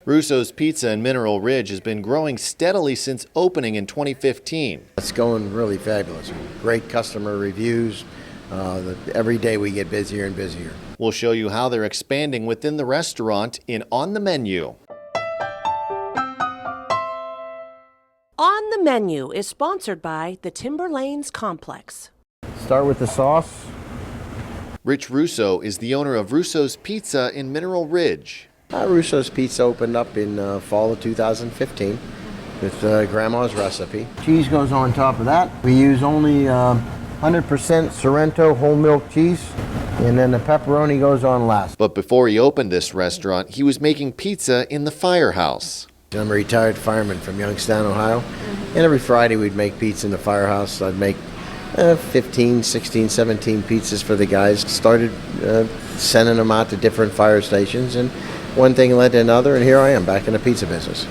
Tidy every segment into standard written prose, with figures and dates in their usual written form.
Russo's Pizza in Mineral Ridge has been growing steadily since opening in 2015. It's going really fabulous. Great customer reviews. Every day we get busier and busier. We'll show you how they're expanding within the restaurant in On the Menu. On the Menu is sponsored by the Timber Lanes Complex. Start with the sauce. Rich Russo is the owner of Russo's Pizza in Mineral Ridge. Russo's Pizza opened up in fall of 2015 with Grandma's recipe. Cheese goes on top of that. We use only 100% Sorrento whole milk cheese, and then the pepperoni goes on last. But before he opened this restaurant, he was making pizza in the Firehouse. I'm a retired fireman from Youngstown, Ohio, and every Friday we'd make pizza in the Firehouse. I'd make 15, 16, 17 pizzas for the guys. Started sending them out to different fire stations, and one thing led to another, and here I am back in the pizza business.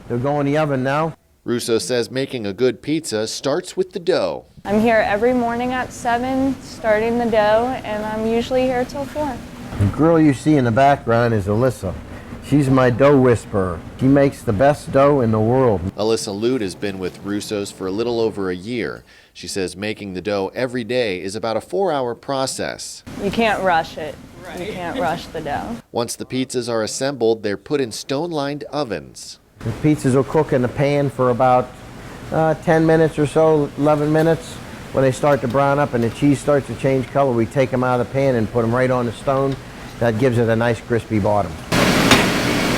They'll go in the oven now. Russo says making a good pizza starts with the dough. I'm here every morning at 7, starting the dough, and I'm usually here till 4. The girl you see in the background is Alyssa. She's my dough whisperer. She makes the best dough in the world. Alyssa Lute has been with Russo's for a little over a year. She says making the dough every day is about a 4-hour process. You can't rush it. Right. You can't rush the dough. Once the pizzas are assembled, they're put in stone-lined ovens. The pizzas will cook in the pan for about 10 minutes or so, 11 minutes. When they start to brown up and the cheese starts to change color, we take them out of the pan and put them right on the stone. That gives it a nice crispy bottom.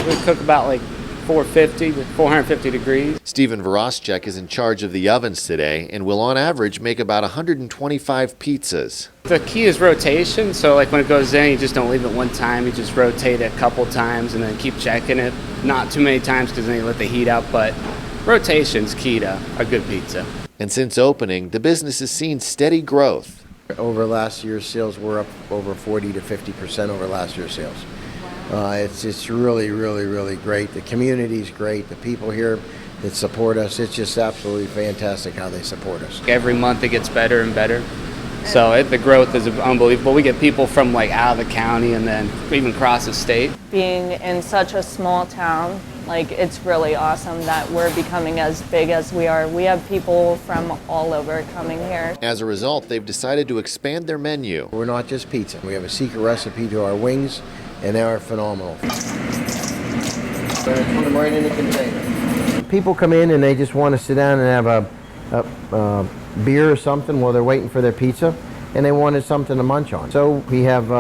We cook about like 450 to 450 degrees. Stephen Voroschek is in charge of the ovens today and will on average make about 125 pizzas. The key is rotation, so like when it goes in, you just don't leave it one time, you just rotate it a couple times and then keep checking it. Not too many times because then you let the heat out, but rotation's key to a good pizza. And since opening, the business has seen steady growth. Over last year's sales, we're up over 40 to 50% over last year's sales. It's really, really, really great. The community's great. The people here that support us, it's just absolutely fantastic how they support us. Every month it gets better and better. So the growth is unbelievable. We get people from like out of the county and then even across the state. Being in such a small town, like it's really awesome that we're becoming as big as we are. We have people from all over coming here. As a result, they've decided to expand their menu. We're not just pizza. We have a secret recipe to our wings, and they are phenomenal. Put them right in the container. People come in and they just want to sit down and have a beer or something while they're waiting for their pizza, and they wanted something to munch on. So we have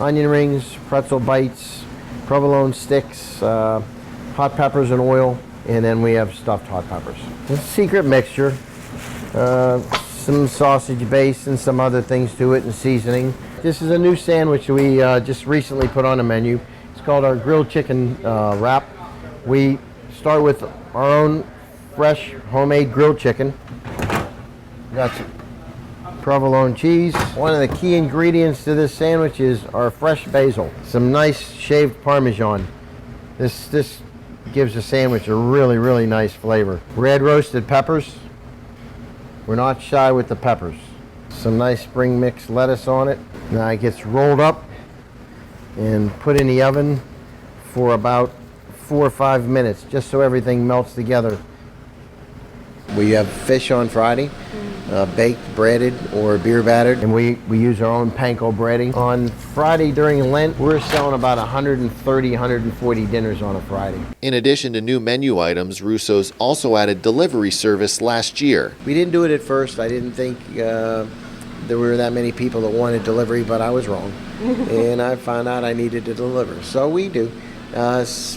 onion rings, pretzel bites, provolone sticks, hot peppers and oil, and then we have stuffed hot peppers. It's a secret mixture, some sausage base and some other things to it and seasoning. This is a new sandwich we just recently put on the menu. It's called our grilled chicken wrap. We start with our own fresh homemade grilled chicken. We got some provolone cheese. One of the key ingredients to this sandwich is our fresh basil. Some nice shaved Parmesan. This gives the sandwich a really, really nice flavor. Red roasted peppers. We're not shy with the peppers. Some nice spring mix lettuce on it. Now it gets rolled up and put in the oven for about 4 or 5 minutes, just so everything melts together. We have fish on Friday, baked, breaded, or beer battered, and we use our own panko breading. On Friday during Lent, we're selling about 130, 140 dinners on a Friday. In addition to new menu items, Russo's also added delivery service last year. We didn't do it at first. I didn't think there were that many people that wanted delivery, but I was wrong. And I found out I needed to deliver. So we do.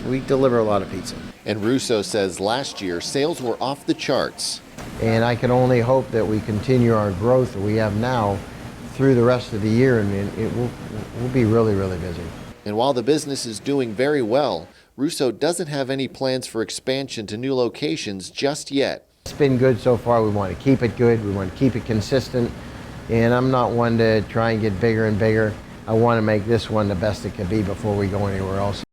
We deliver a lot of pizza. And Russo says last year sales were off the charts. And I can only hope that we continue our growth that we have now through the rest of the year, and we'll be really, really busy. And while the business is doing very well, Russo doesn't have any plans for expansion to new locations just yet. It's been good so far. We want to keep it good. We want to keep it consistent. And I'm not one to try and get bigger and bigger. I want to make this one the best it can be before we go anywhere else.